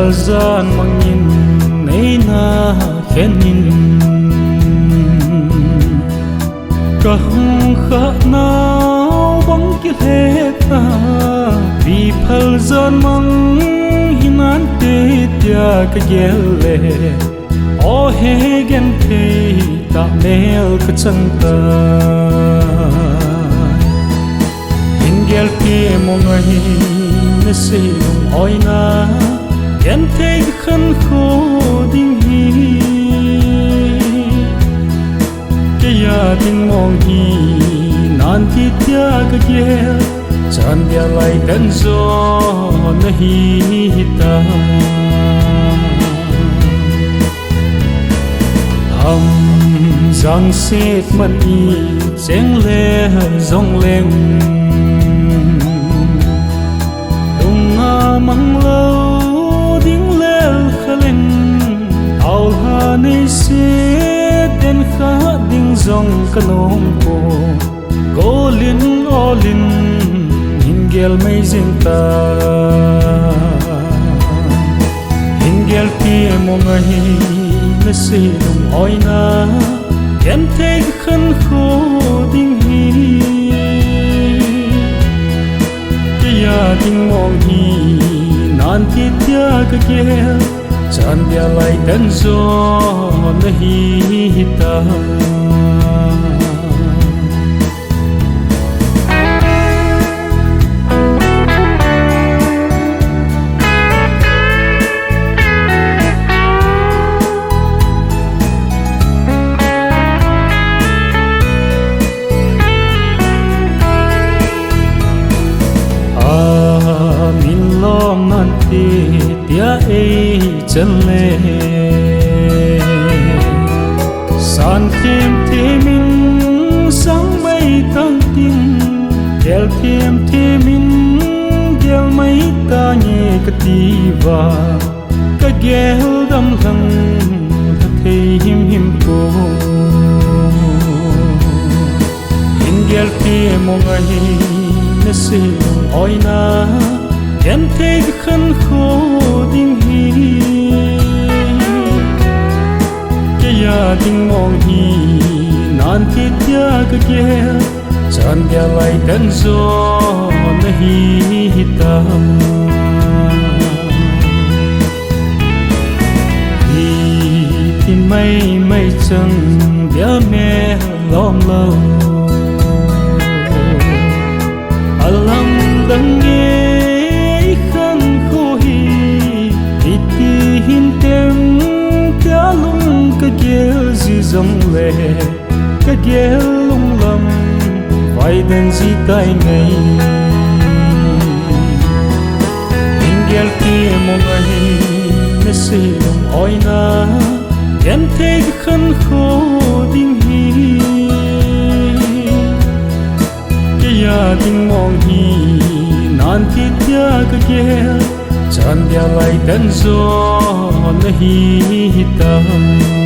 phal gian mang nhìn nay na khen nhìn cả hung khát nào bóng kia hết ta vì phal gian mang hinan tê tia cái ghê lệ ô he gen thế ta nel cái chân ta gel kia mong ngày na si lung oi na gen thế khăn khô ding hi cái ya ding mong hi nan ti tia cái gel chan dia lai dan zo na hi ta hầm giang xếp mất y chén lê rong lên đông nga mang lâu tiếng lê khá lên ao hà này xếp đến khá đinh rong cả nông cô liên o liên hình gel mây riêng ta hình gel kia mong ngày na si lung oi na em thấy khăn khô ding hi cái ya ding mong hi nan ti tia cái kia chan dia lai dan zo na hi ta tia ấy chân lệ san thêm thế mình sáng mây tăng tin gel thêm thế mình gel mấy ta nhẹ cái tí và cái gel đâm thằng thật thấy him him cô hình gel thêm một ngày nó sẽ oi na em thấy khăn khô ding hi cái ya ding mong hi nan ti tia cái kia chan dia lai dan zo na hi ta hi tin mây mây chân dia me lom lâu alam dan nghe hin tem cả lung cái ghé gì dòng lệ cái ghé lung lầm vai đen gì tay ngày hình ghé kia mong ngày na si lung oi na em thấy khăn khô ding hi cái ya ding mong hi nan ti tia cái ghé chan dia lai dan zo na hi ta